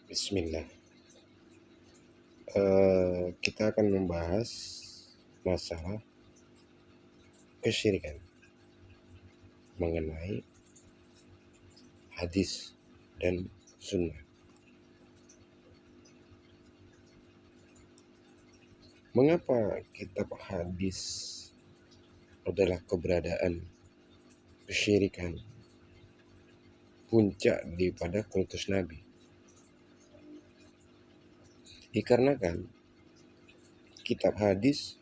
Bismillah. Kita akan membahas masalah kesyirikan mengenai hadis dan sunnah. Mengapa kitab hadis adalah keberadaan kesyirikan, puncak daripada kultus Nabi? Dikarenakan kitab hadis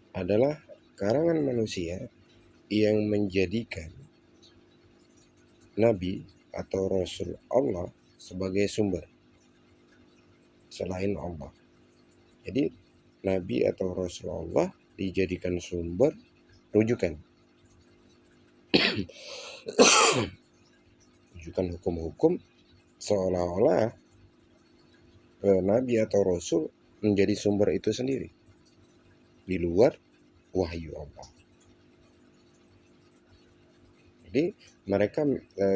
adalah karangan manusia yang menjadikan Nabi atau Rasul Allah sebagai sumber selain Allah. Jadi Nabi atau Rasul Allah dijadikan sumber rujukan hukum-hukum, seolah-olah Nabi atau Rasul menjadi sumber itu sendiri di luar wahyu Allah. Jadi mereka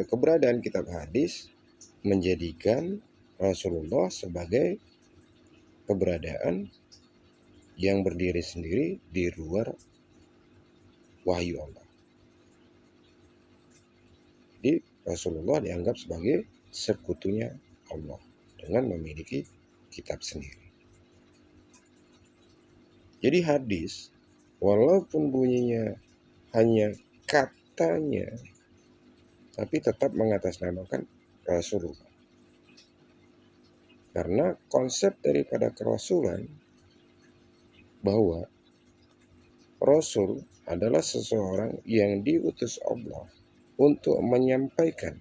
keberadaan kitab hadis menjadikan Rasulullah sebagai keberadaan yang berdiri sendiri di luar wahyu Allah. Jadi Rasulullah dianggap sebagai sekutunya Allah dengan memiliki kitab sendiri. Jadi hadis walaupun bunyinya hanya katanya, tapi tetap mengatasnamakan Rasulullah. Karena konsep daripada kerasulan bahwa Rasul adalah seseorang yang diutus Allah untuk menyampaikan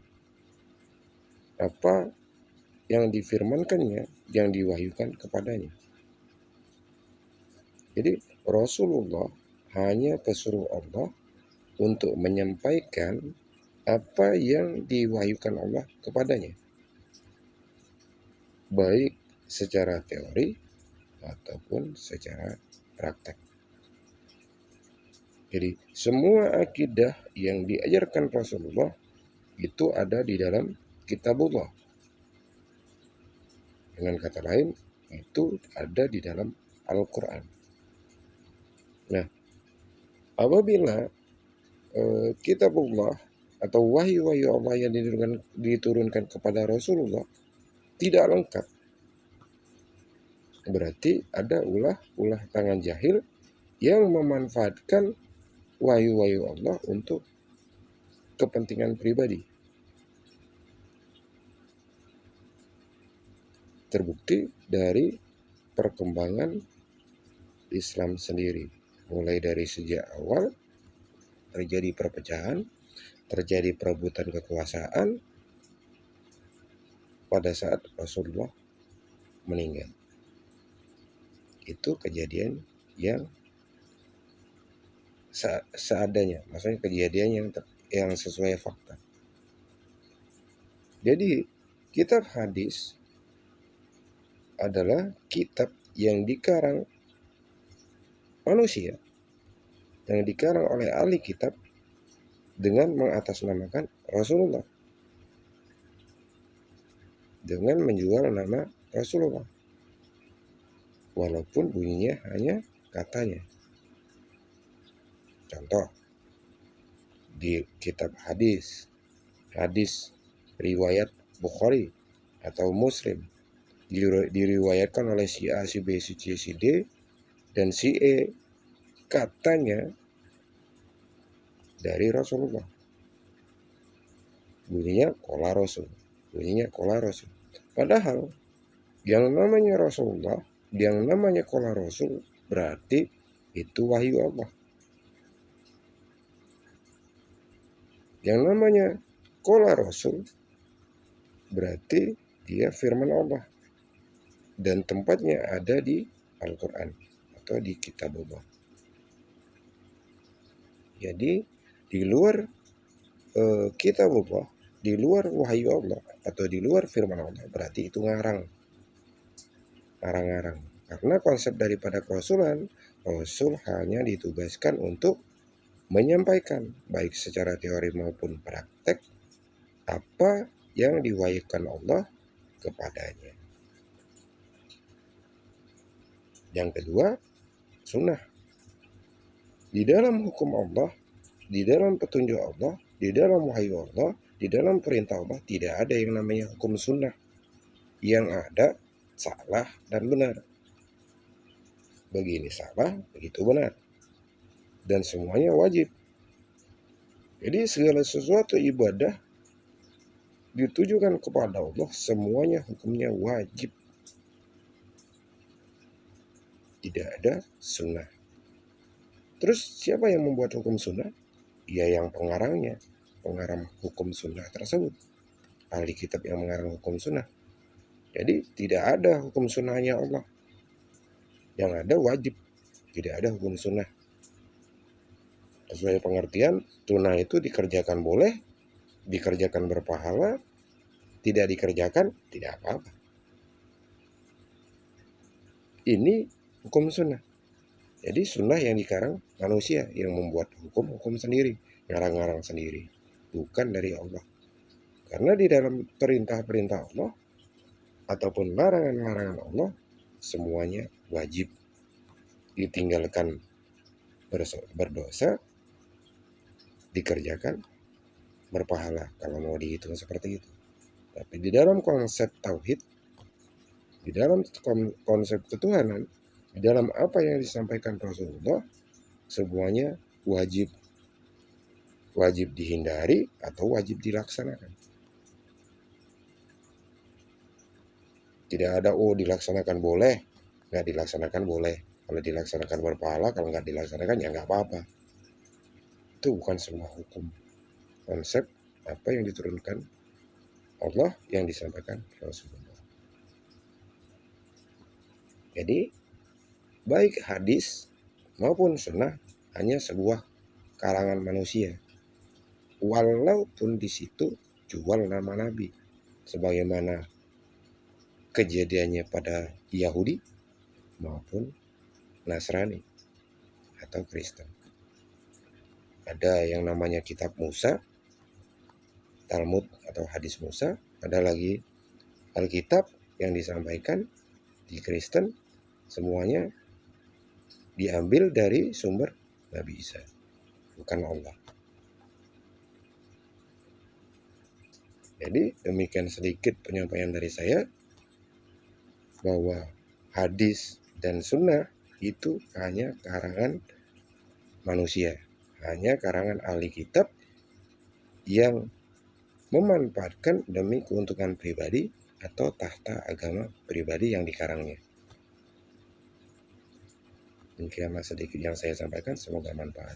apa yang difirmankannya, yang diwahyukan kepadanya. Jadi Rasulullah hanya pesuruh Allah untuk menyampaikan apa yang diwahyukan Allah kepadanya, baik secara teori ataupun secara praktek. Jadi semua akidah yang diajarkan Rasulullah itu ada di dalam kitabullah. Dengan kata lain, itu ada di dalam Al-Quran. Nah, apabila kitabullah atau wahyu-wahyu Allah yang diturunkan kepada Rasulullah tidak lengkap, berarti ada ulah tangan jahil yang memanfaatkan wahyu-wahyu Allah untuk kepentingan pribadi. Terbukti dari perkembangan Islam sendiri. Mulai dari sejak awal terjadi perpecahan, terjadi perebutan kekuasaan pada saat Rasulullah meninggal. Itu kejadian yang seadanya, maksudnya kejadian yang sesuai fakta. Jadi kitab hadis adalah kitab yang dikarang manusia, yang dikarang oleh ahli kitab dengan mengatasnamakan Rasulullah, dengan menjual nama Rasulullah, walaupun bunyinya hanya katanya. Contoh, di kitab hadis riwayat Bukhari atau Muslim diriwayatkan oleh si A, si B, si C, si D, dan si E, katanya dari Rasulullah. Bunyinya qala Rasul. Padahal yang namanya Rasulullah, yang namanya qala Rasul, berarti itu wahyu Allah. Yang namanya qala Rasul berarti dia firman Allah, dan tempatnya ada di Al-Quran atau di kitabullah. Jadi di luar kitabullah, di luar wahyu Allah atau di luar firman Allah, berarti itu ngarang. Karena konsep daripada kerasulan, Rasul hanya ditugaskan untuk menyampaikan baik secara teori maupun praktek apa yang diwahyukan Allah kepadanya. Yang kedua, sunnah. Di dalam hukum Allah, di dalam petunjuk Allah, di dalam wahyu Allah, di dalam perintah Allah, tidak ada yang namanya hukum sunnah. Yang ada salah dan benar. Begini salah, begitu benar. Dan semuanya wajib. Jadi segala sesuatu ibadah ditujukan kepada Allah, semuanya hukumnya wajib. Tidak ada sunnah. Terus siapa yang membuat hukum sunnah? Ya yang pengarangnya, pengarang hukum sunnah tersebut. Ahli kitab yang mengarang hukum sunnah. Jadi tidak ada hukum sunnahnya Allah. Yang ada wajib, tidak ada hukum sunnah. Sesuai pengertian, sunnah itu dikerjakan boleh, dikerjakan berpahala, tidak dikerjakan tidak apa-apa. Ini hukum sunnah. Jadi sunnah yang dikarang manusia yang membuat hukum sendiri, ngarang-ngarang sendiri, bukan dari Allah. Karena di dalam perintah-perintah Allah ataupun larangan-larangan Allah, semuanya wajib. Ditinggalkan berdosa, dikerjakan berpahala, kalau mau dihitung seperti itu. Tapi di dalam konsep tauhid, di dalam konsep ketuhanan, di dalam apa yang disampaikan Rasulullah, semuanya wajib. Wajib dihindari atau wajib dilaksanakan. Tidak ada dilaksanakan boleh, nggak dilaksanakan boleh. Kalau dilaksanakan berpahala, kalau nggak dilaksanakan ya nggak apa-apa. Itu bukan sebuah hukum. Konsep apa yang diturunkan Allah, yang disampaikan Rasulullah. Jadi baik hadis maupun sunnah hanya sebuah karangan manusia. Walaupun di situ jual nama Nabi, sebagaimana kejadiannya pada Yahudi maupun Nasrani atau Kristen. Ada yang namanya kitab Musa, Talmud atau hadis Musa, ada lagi Alkitab yang disampaikan di Kristen, semuanya diambil dari sumber Nabi Isa, bukan Allah. Jadi demikian sedikit penyampaian dari saya, bahwa hadis dan sunnah itu hanya karangan manusia, hanya karangan ahli kitab yang memanfaatkan demi keuntungan pribadi atau tahta agama pribadi yang dikarangnya. Demikianlah sedikit yang saya sampaikan, semoga manfaat.